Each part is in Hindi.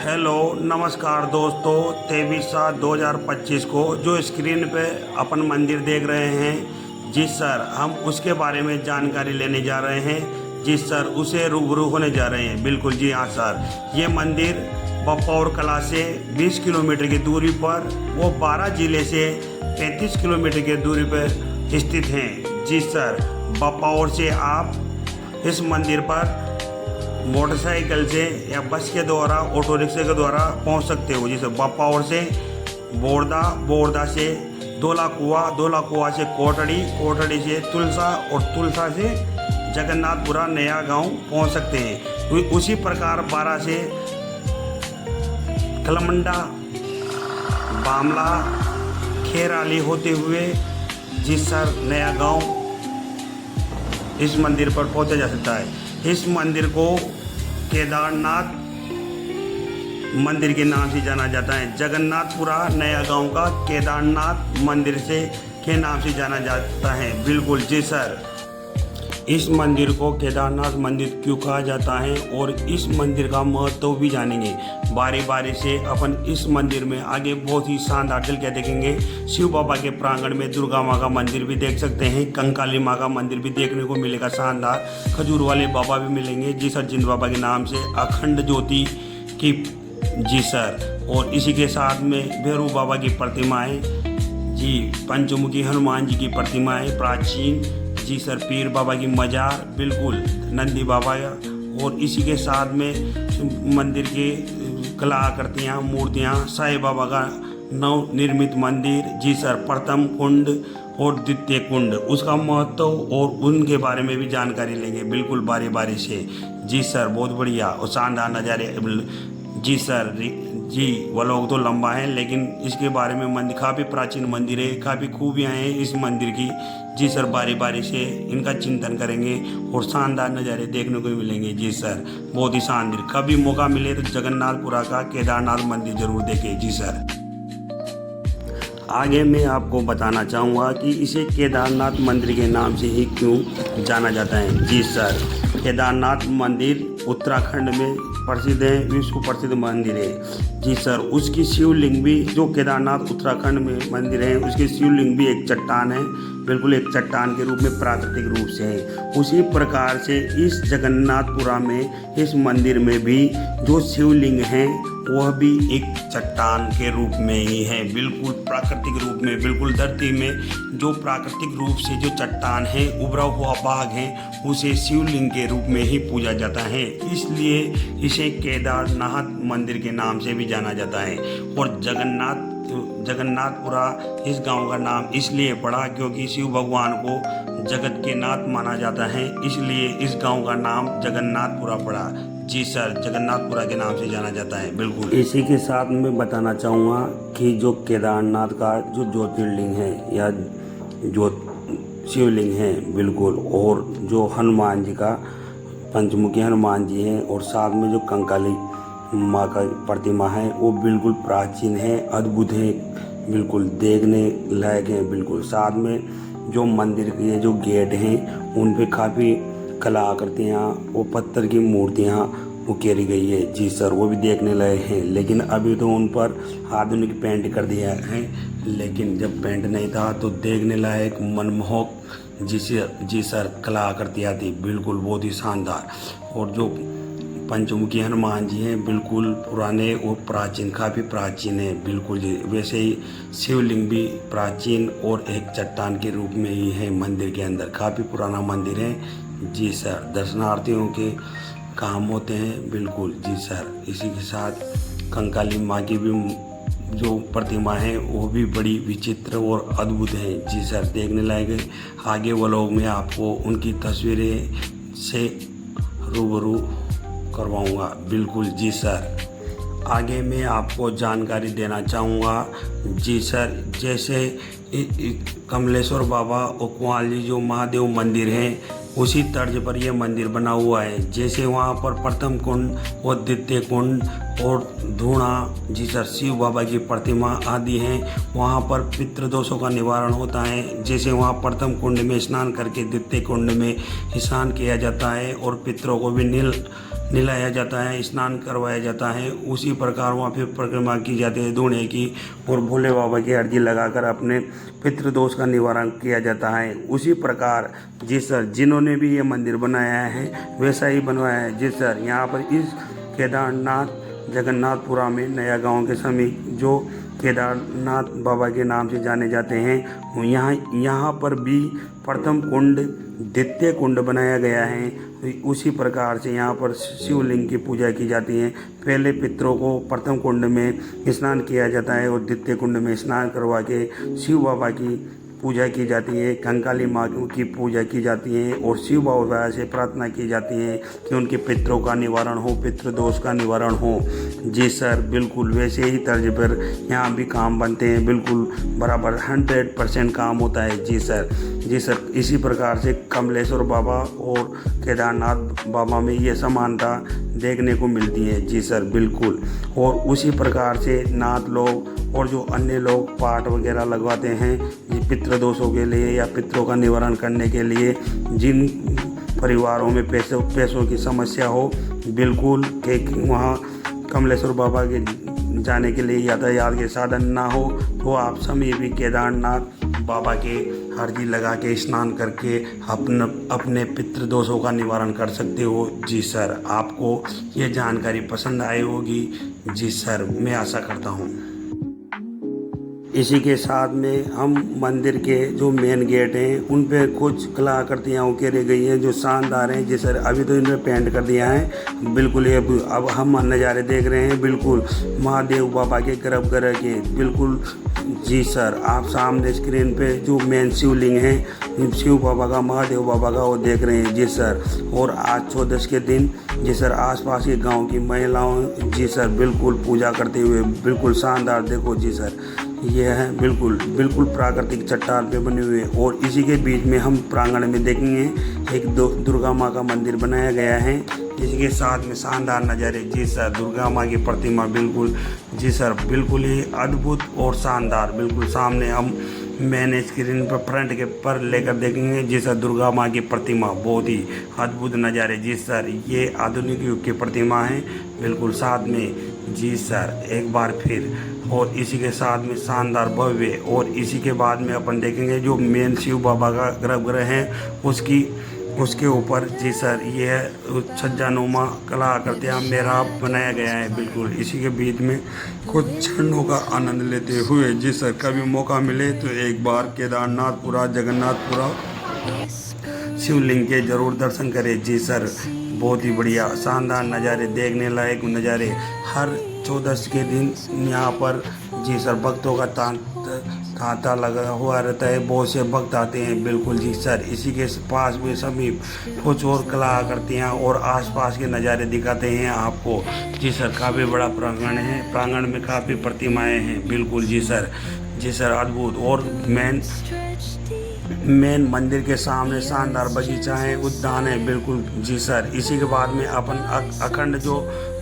हेलो नमस्कार दोस्तों, 23/7/2025 को जो स्क्रीन पे अपन मंदिर देख रहे हैं, जी सर, हम उसके बारे में जानकारी लेने जा रहे हैं। जी सर, उसे रूबरू होने जा रहे हैं। बिल्कुल जी हाँ सर, ये मंदिर बपौर कला से 20 किलोमीटर की दूरी पर, वो 12 जिले से 35 किलोमीटर की दूरी पर स्थित हैं। जी सर, बपौर से आप इस मंदिर पर मोटरसाइकिल से या बस के द्वारा, ऑटो रिक्शे के द्वारा पहुंच सकते हो। जैसे बपावर से बोरदा, बोरदा से दोला कुआ से कोटड़ी, कोटड़ी से तुलसा और तुलसा से जगन्नाथपुरा नया गांव पहुंच सकते हैं। तो उसी प्रकार 12 से कलमंडा, बामला, खेराली होते हुए जी सर नया गांव इस मंदिर पर पहुंचा जा सकता है। इस मंदिर को केदारनाथ मंदिर के नाम से जाना जाता है। जगन्नाथपुरा नया गांव का केदारनाथ मंदिर से के नाम से जाना जाता है। बिल्कुल जी सर, इस मंदिर को केदारनाथ मंदिर क्यों कहा जाता है और इस मंदिर का महत्व भी जानेंगे। बारी बारी से अपन इस मंदिर में आगे बहुत ही शानदार झलकियाँ देखेंगे। शिव बाबा के प्रांगण में दुर्गा माँ का मंदिर भी देख सकते हैं, कंकाली माँ का मंदिर भी देखने को मिलेगा शानदार। खजूर वाले बाबा भी मिलेंगे जी सर, जिन बाबा के नाम से अखंड ज्योति की जी सर, और इसी के साथ में भैरव बाबा की प्रतिमाएँ जी, पंचमुखी हनुमान जी की प्रतिमाएँ प्राचीन जी सर, पीर बाबा की मजार, बिल्कुल नंदी बाबा, और इसी के साथ में मंदिर के कलाकृतियाँ, मूर्तियाँ, साईं बाबा का नव निर्मित मंदिर जी सर, प्रथम कुंड और द्वितीय कुंड, उसका महत्व और उनके बारे में भी जानकारी लेंगे। बिल्कुल बारी बारी से जी सर, बहुत बढ़िया और शानदार नज़ारे जी सर। जी, वह लोग तो लंबा है, लेकिन इसके बारे में मंदिर काफ़ी प्राचीन मंदिर है, काफ़ी खूबियाँ हैं इस मंदिर की जी सर। बारी बारी से इनका चिंतन करेंगे और शानदार नज़ारे देखने को मिलेंगे जी सर, बहुत ही शानदार। कभी मौका मिले तो जगन्नाथपुरा का केदारनाथ मंदिर जरूर देखें जी सर। आगे मैं आपको बताना चाहूँगा कि इसे केदारनाथ मंदिर के नाम से ही क्यों जाना जाता है। जी सर, केदारनाथ मंदिर उत्तराखंड में प्रसिद्ध है, विश्व प्रसिद्ध मंदिर है जी सर। उसकी शिवलिंग भी, जो केदारनाथ उत्तराखंड में मंदिर है, उसकी शिवलिंग भी एक चट्टान है, बिल्कुल एक चट्टान के रूप में प्राकृतिक रूप से है। उसी प्रकार से इस जगन्नाथपुरा में, इस मंदिर में भी जो शिवलिंग है वह भी एक चट्टान के रूप में ही है, बिल्कुल प्राकृतिक रूप में। बिल्कुल धरती में जो प्राकृतिक रूप से जो चट्टान है, उभरा हुआ भाग है, उसे शिवलिंग के रूप में ही पूजा जाता है। इसलिए इसे केदारनाथ मंदिर के नाम से भी जाना जाता है। और जगन्नाथपुरा इस गांव का नाम इसलिए पड़ा क्योंकि शिव भगवान को जगत के नाथ माना जाता है, इसलिए इस गांव का नाम जगन्नाथपुरा पड़ा जी सर। जगन्नाथपुरा के नाम से जाना जाता है। बिल्कुल इसी के साथ मैं बताना चाहूँगा कि जो केदारनाथ का जो ज्योतिर्लिंग है या जो शिवलिंग है, बिल्कुल, और जो हनुमान जी का पंचमुखी हनुमान जी हैं, और साथ में जो कंकाली माँ का प्रतिमा है, वो बिल्कुल प्राचीन है, अद्भुत है, बिल्कुल देखने लायक है। बिल्कुल साथ में जो मंदिर के जो गेट हैं, उन पे काफ़ी कलाकृतियाँ, वो पत्थर की मूर्तियाँ उकेरी गई है जी सर, वो भी देखने लायक हैं। लेकिन अभी तो उन पर आधुनिक पेंट कर दिया है, लेकिन जब पेंट नहीं था तो देखने लायक मनमोहक जी सर कलाकृतियाँ थी, बिल्कुल बहुत ही शानदार। और जो पंचमुखी हनुमान जी हैं, बिल्कुल पुराने और प्राचीन, काफ़ी प्राचीन है, बिल्कुल जी। वैसे ही शिवलिंग भी प्राचीन और एक चट्टान के रूप में ही है मंदिर के अंदर, काफ़ी पुराना मंदिर है जी सर। दर्शनार्थियों के काम होते हैं, बिल्कुल जी सर। इसी के साथ कंकाली माँ की भी जो प्रतिमा है वो भी बड़ी विचित्र और अद्भुत है जी सर, देखने लायक है। आगे वो लोग मैं आपको उनकी तस्वीरें से रूबरू करवाऊंगा, बिल्कुल जी सर। आगे मैं आपको जानकारी देना चाहूँगा जी सर, जैसे कमलेश्वर बाबा और कुआल जी जो महादेव मंदिर हैं, उसी तर्ज पर यह मंदिर बना हुआ है। जैसे वहाँ पर प्रथम कुंड और द्वितीय कुंड और धूणा जी सर, शिव बाबा की प्रतिमा आदि हैं, वहाँ पर पितृदोषों का निवारण होता है। जैसे वहाँ प्रथम कुंड में स्नान करके द्वितीय कुंड में स्नान किया जाता है और पितरों को भी नहलाया जाता है, स्नान करवाया जाता है। उसी प्रकार वहाँ फिर परिक्रमा की जाती है दूल्हे की, और भोले बाबा की अर्जी लगाकर अपने पितृदोष का निवारण किया जाता है। उसी प्रकार जी सर, जिन्होंने भी ये मंदिर बनाया है वैसा ही बनवाया है। जी सर, यहाँ पर इस केदारनाथ जगन्नाथपुरा में नया गांव के समीप जो केदारनाथ बाबा के नाम से जाने जाते हैं, यहाँ पर भी प्रथम कुंड द्वितीय कुंड बनाया गया है। उसी प्रकार से यहाँ पर शिवलिंग की पूजा की जाती है। पहले पितरों को प्रथम कुंड में स्नान किया जाता है और द्वितीय कुंड में स्नान करवा के शिव बाबा की पूजा की जाती है, कंकाली माँ की पूजा की जाती है, और शिव बाबा से प्रार्थना की जाती है कि उनके पितरों का निवारण हो, पितृदोष का निवारण हो। जी सर, बिल्कुल वैसे ही तर्ज पर यहाँ भी काम बनते हैं, बिल्कुल बराबर 100% काम होता है। जी सर, जी सर, इसी प्रकार से कमलेश्वर बाबा और केदारनाथ बाबा में ये समानता देखने को मिलती है। जी सर, बिल्कुल। और उसी प्रकार से नाथ लोग और जो अन्य लोग पाठ वगैरह लगवाते हैं ये पितृदोषों के लिए या पितरों का निवारण करने के लिए, जिन परिवारों में पैसों की समस्या हो, बिल्कुल कि वहाँ कमलेश्वर बाबा के जाने के लिए यातायात के साधन ना हो, तो आप समीप ही केदारनाथ बाबा के अर्जी लगा के स्नान करके अपने पितृदोषों का निवारण कर सकते हो। जी सर, आपको ये जानकारी पसंद आई होगी। जी सर, मैं आशा करता हूँ। इसी के साथ में हम मंदिर के जो मेन गेट हैं उन पे कुछ कलाकृतियाँ उकेरी गई हैं जो शानदार हैं। जी सर, अभी तो इन्हें पेंट कर दिया है बिल्कुल। ये अब हम नज़ारे देख रहे हैं बिल्कुल महादेव बाबा के गर्भगृह के, बिल्कुल। जी सर, आप सामने स्क्रीन पे जो मेन शिवलिंग है शिव बाबा का, महादेव बाबा का, वो देख रहे हैं। जी सर, और आज 14 के दिन जी सर आसपास के गांव की महिलाओं जी सर बिल्कुल पूजा करते हुए, बिल्कुल शानदार। देखो जी सर, ये है बिल्कुल प्राकृतिक चट्टान पे बने हुए। और इसी के बीच में हम प्रांगण में देखेंगे एक दुर्गा माँ का मंदिर बनाया गया है, जिसके साथ में शानदार नज़ारे। जी सर, दुर्गा माँ की प्रतिमा बिल्कुल, जी सर, बिल्कुल ही अद्भुत और शानदार। बिल्कुल सामने हम मैंने स्क्रीन पर फ्रंट के पर लेकर देखेंगे। जी सर, दुर्गा माँ की प्रतिमा बहुत ही अद्भुत नज़ारे। जी सर, ये आधुनिक युग की प्रतिमा है बिल्कुल साथ में। जी सर, एक बार फिर, और इसी के साथ में शानदार भव्य। और इसी के बाद में अपन देखेंगे जो मेन शिव बाबा का गर्भगृह है उसके ऊपर जी सर ये छज्जानुमा कलाकृतियाँ मेहराब बनाया गया है बिल्कुल। इसी के बीच में कुछ क्षणों का आनंद लेते हुए जी सर कभी मौका मिले तो एक बार केदारनाथपुरा जगन्नाथपुरा शिवलिंग के जरूर दर्शन करें। जी सर, बहुत ही बढ़िया शानदार नज़ारे, देखने लायक नज़ारे। हर 14 के दिन यहाँ पर जी सर भक्तों का तांता लगा हुआ रहता है, बहुत से भक्त आते हैं बिल्कुल। जी सर, इसी के पास में समीप कुछ और कलाकृतियाँ और आसपास के नज़ारे दिखाते हैं आपको। जी सर, काफ़ी बड़ा प्रांगण है, प्रांगण में काफ़ी प्रतिमाएँ हैं बिल्कुल। जी सर, जी सर, अद्भुत। और मेन मंदिर के सामने शानदार बगीचा है, उद्यान है बिल्कुल। जी सर, इसी के बाद में अपन अखंड जो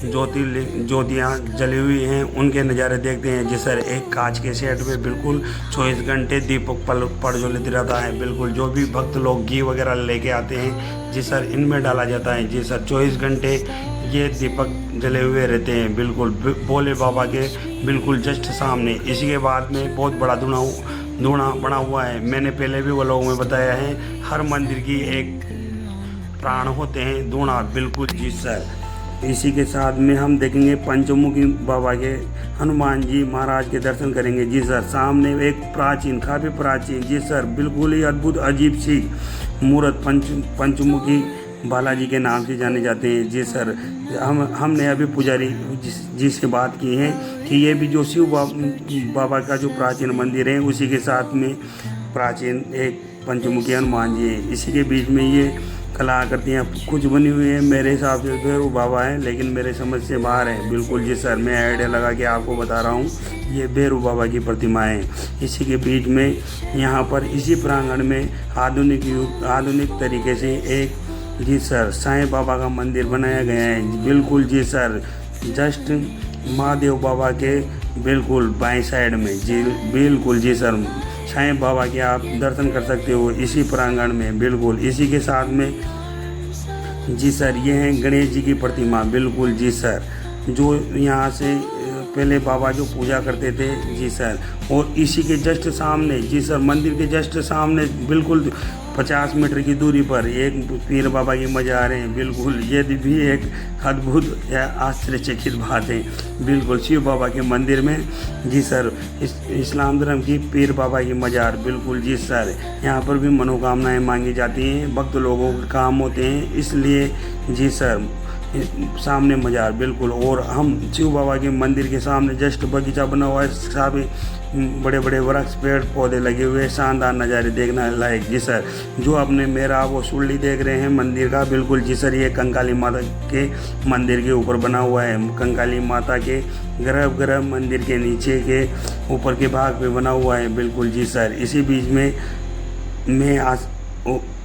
ज्योतियाँ जली हुई हैं उनके नज़ारे देखते हैं। जी सर, एक कांच के सेट पे बिल्कुल 24 घंटे दीपक प्रज्वलित रहता है बिल्कुल। जो भी भक्त लोग घी वगैरह लेके आते हैं जी सर इनमें डाला जाता है। जी सर, 24 घंटे ये दीपक जले हुए रहते हैं बिल्कुल भोले बाबा के बिल्कुल जस्ट सामने। इसी के बाद में बहुत बड़ा धूणा बना हुआ है। मैंने पहले भी वो लोगों में बताया है, हर मंदिर की एक प्राण होते हैं धूणा बिल्कुल। जी सर, इसी के साथ में हम देखेंगे पंचमुखी बाबा के हनुमान जी महाराज के दर्शन करेंगे। जी सर, सामने एक काफ़ी प्राचीन जी सर बिल्कुल ही अद्भुत अजीब सी मूर्त पंचमुखी बालाजी के नाम से जाने जाते हैं। जी सर, हमने अभी पुजारी जी से बात की है कि ये भी जो शिव बाबा का जो प्राचीन मंदिर है उसी के साथ में प्राचीन एक पंचमुखी हनुमान जी है। इसी के बीच में ये कलाकृतियाँ कुछ बनी हुई हैं, मेरे हिसाब से भैरव बाबा है लेकिन मेरे समझ से बाहर है बिल्कुल। जी सर, मैं आइडिया लगा के आपको बता रहा हूँ, ये भैरव बाबा की प्रतिमा है। इसी के बीच में यहाँ पर इसी प्रांगण में आधुनिक तरीके से एक जी सर साईं बाबा का मंदिर बनाया गया है बिल्कुल। जी सर, जस्ट महादेव बाबा के बिल्कुल बाएं साइड में जी बिल्कुल। जी सर, साईं बाबा के आप दर्शन कर सकते हो इसी प्रांगण में बिल्कुल। इसी के साथ में जी सर, ये हैं गणेश जी की प्रतिमा, बिल्कुल जी सर, जो यहाँ से पहले बाबा जो पूजा करते थे जी सर। और इसी के जस्ट सामने जी सर, मंदिर के जस्ट सामने बिल्कुल 50 मीटर की दूरी पर एक पीर बाबा की मज़ार है। बिल्कुल ये भी एक अद्भुत या आश्चर्यचकित बात है। बिल्कुल शिव बाबा के मंदिर में जी सर इस्लाम धर्म की पीर बाबा की मज़ार, बिल्कुल जी सर। यहाँ पर भी मनोकामनाएं मांगी जाती हैं, भक्त लोगों के काम होते हैं, इसलिए जी सर सामने मज़ार बिल्कुल। और हम शिव बाबा के मंदिर के सामने जस्ट बगीचा बना हुआ है, साथ बड़े बड़े वृक्ष पेड़ पौधे लगे हुए, शानदार नज़ारे देखना लायक जी सर। जो आपने मेरा वो सुरली देख रहे हैं मंदिर का, बिल्कुल जी सर, ये कंकाली माता के मंदिर के ऊपर बना हुआ है। कंकाली माता के गर्भगृह मंदिर के नीचे के ऊपर के भाग पे बना हुआ है, बिल्कुल जी सर। इसी बीच में मैं आज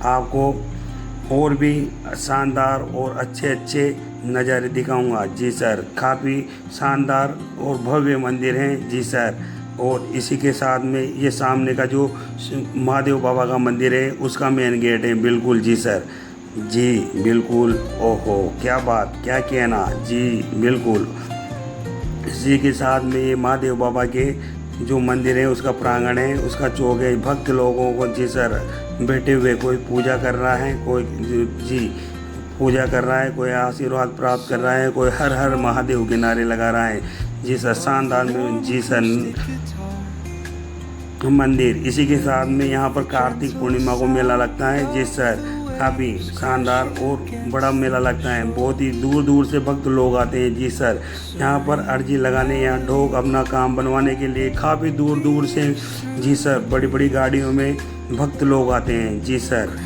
आपको और भी शानदार और अच्छे नज़ारे दिखाऊंगा जी सर। काफ़ी शानदार और भव्य मंदिर हैं जी सर। और इसी के साथ में ये सामने का जो महादेव बाबा का मंदिर है उसका मेन गेट है, बिल्कुल जी सर। जी बिल्कुल, ओहो क्या बात, क्या कहना जी, बिल्कुल। इसी के साथ में ये महादेव बाबा के जो मंदिर है उसका प्रांगण है, उसका चौक है। भक्त लोगों को जी सर बैठे हुए कोई पूजा कर रहा है, कोई जी पूजा कर रहा है, कोई आशीर्वाद प्राप्त कर रहा है, कोई हर हर महादेव के नारे लगा रहा है जी सर। शानदार में जी सर मंदिर। इसी के साथ में यहाँ पर कार्तिक पूर्णिमा को मेला लगता है जी सर। काफ़ी शानदार और बड़ा मेला लगता है, बहुत ही दूर दूर से भक्त लोग आते हैं जी सर। यहाँ पर अर्जी लगाने या ढोक अपना काम बनवाने के लिए काफ़ी दूर दूर से जी सर बड़ी बड़ी गाड़ियों में भक्त लोग आते हैं जी सर।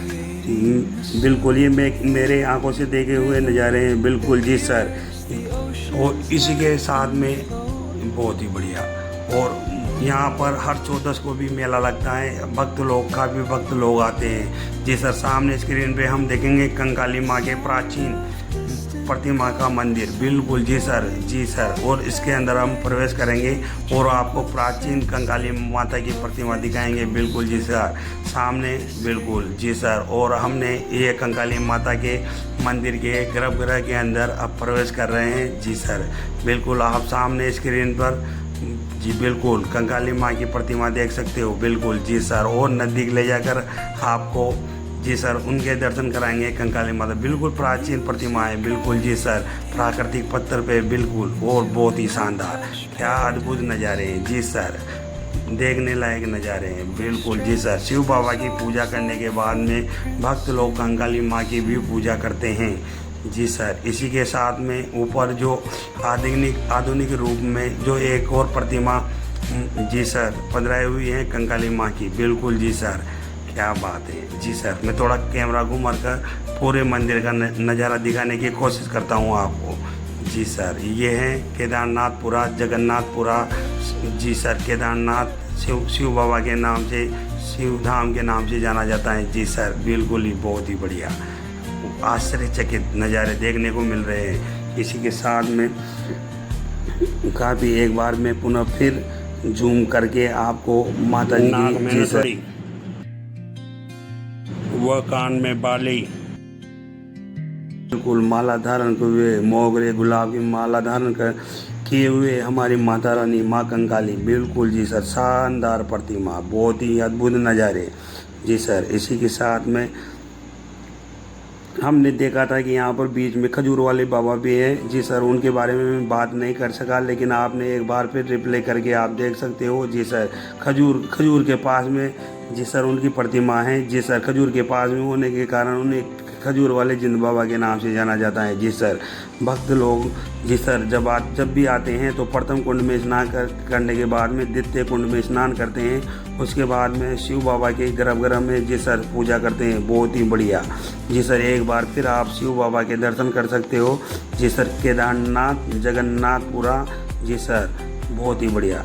बिल्कुल ये मेरे आंखों से देखे हुए नज़ारे हैं, बिल्कुल जी सर। और इसी के साथ में बहुत ही बढ़िया, और यहाँ पर हर 14 को भी मेला लगता है, भक्त लोग काफ़ी भक्त लोग आते हैं जी सर। सामने स्क्रीन पे हम देखेंगे कंकाली माँ के प्राचीन प्रतिमा का मंदिर, बिल्कुल जी सर, जी सर। और इसके अंदर हम प्रवेश करेंगे और आपको प्राचीन कंकाली माता की प्रतिमा दिखाएंगे, बिल्कुल जी सर, सामने, बिल्कुल जी सर। और हमने ये कंकाली माता के मंदिर के गर्भगृह के अंदर अब प्रवेश कर रहे हैं जी सर। बिल्कुल आप सामने स्क्रीन पर जी बिल्कुल कंकाली माँ की प्रतिमा देख सकते हो, बिल्कुल जी सर। और नज़दीक ले जाकर आपको जी सर उनके दर्शन कराएंगे। कंकाली माता बिल्कुल प्राचीन प्रतिमा है, बिल्कुल जी सर, प्राकृतिक पत्थर पे, बिल्कुल, और बहुत ही शानदार, क्या अद्भुत नज़ारे हैं जी सर, देखने लायक नज़ारे हैं, बिल्कुल जी सर। शिव बाबा की पूजा करने के बाद में भक्त लोग कंकाली माँ की भी पूजा करते हैं जी सर। इसी के साथ में ऊपर जो आधुनिक रूप में जो एक और प्रतिमा जी सर पधराई हुई है कंकाली माँ की, बिल्कुल जी सर, क्या बात है जी सर। मैं थोड़ा कैमरा घुमा कर पूरे मंदिर का नज़ारा दिखाने की कोशिश करता हूँ आपको जी सर। ये है केदारनाथपुरा, जगन्नाथपुरा जी सर। केदारनाथ शिव बाबा के नाम से, शिव धाम के नाम से जाना जाता है जी सर। बिल्कुल ही बहुत ही बढ़िया आश्चर्यचकित नज़ारे देखने को मिल रहे हैं। इसी के साथ में काफ़ी एक बार मैं पुनः फिर जूम करके आपको माता जी की जी सर वह कान में बाली, बिल्कुल माला धारण हुए, मोगरे गुलाब की माला धारण किए हुए हमारी माता रानी माँ कंकाली, बिल्कुल जी सर, शानदार प्रतिमा, बहुत ही अद्भुत नज़ारे जी सर। इसी के साथ में हमने देखा था कि यहाँ पर बीच में खजूर वाले बाबा भी हैं जी सर। उनके बारे में मैं बात नहीं कर सका, लेकिन आपने एक बार फिर रिप्ले करके आप देख सकते हो जी सर। खजूर के पास में जी सर उनकी प्रतिमा है जी सर। खजूर के पास में होने के कारण उन्हें खजूर वाले जिंद बाबा के नाम से जाना जाता है जी सर। भक्त लोग जी सर जब भी आते हैं तो प्रथम कुंड में स्नान करने के बाद में द्वितीय कुंड में स्नान करते हैं। उसके बाद में शिव बाबा के गर्भगृह में जी सर पूजा करते हैं, बहुत ही बढ़िया जी सर। एक बार फिर आप शिव बाबा के दर्शन कर सकते हो जी सर। केदारनाथ जगन्नाथपुरा जी सर, बहुत ही बढ़िया,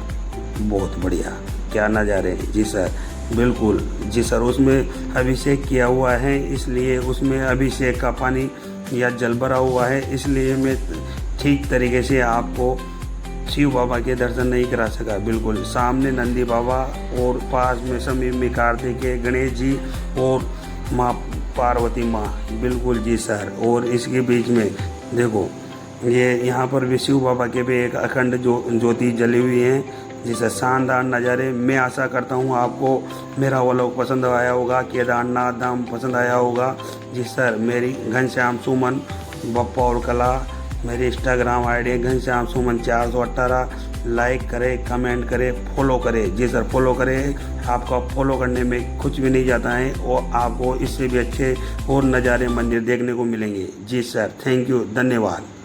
बहुत बढ़िया, क्या नज़ारे हैं जी सर, बिल्कुल जी सर। उसमें अभिषेक किया हुआ है, इसलिए उसमें अभिषेक का पानी या जल भरा हुआ है, इसलिए मैं ठीक तरीके से आपको शिव बाबा के दर्शन नहीं करा सका। बिल्कुल सामने नंदी बाबा और पास में समीप में कार्तिकेय, गणेश जी और माँ पार्वती माँ, बिल्कुल जी सर। और इसके बीच में देखो ये यहाँ पर भी शिव बाबा के भी एक अखंड ज्योति जली हुई है, जिससे शानदार नज़ारे। मैं आशा करता हूँ आपको मेरा व्लॉग पसंद आया होगा, केदारनाथ धाम पसंद आया होगा। जी सर, मेरी घनश्याम सुमन बप्पा और कला, मेरी इंस्टाग्राम आईडी घनश्याम सुमन 418। लाइक करें, कमेंट करें, फॉलो करें। जी सर, फॉलो करें। आपका फॉलो करने में कुछ भी नहीं जाता है और आपको इससे भी अच्छे और नज़ारे मंदिर देखने को मिलेंगे। जी सर, थैंक यू, धन्यवाद।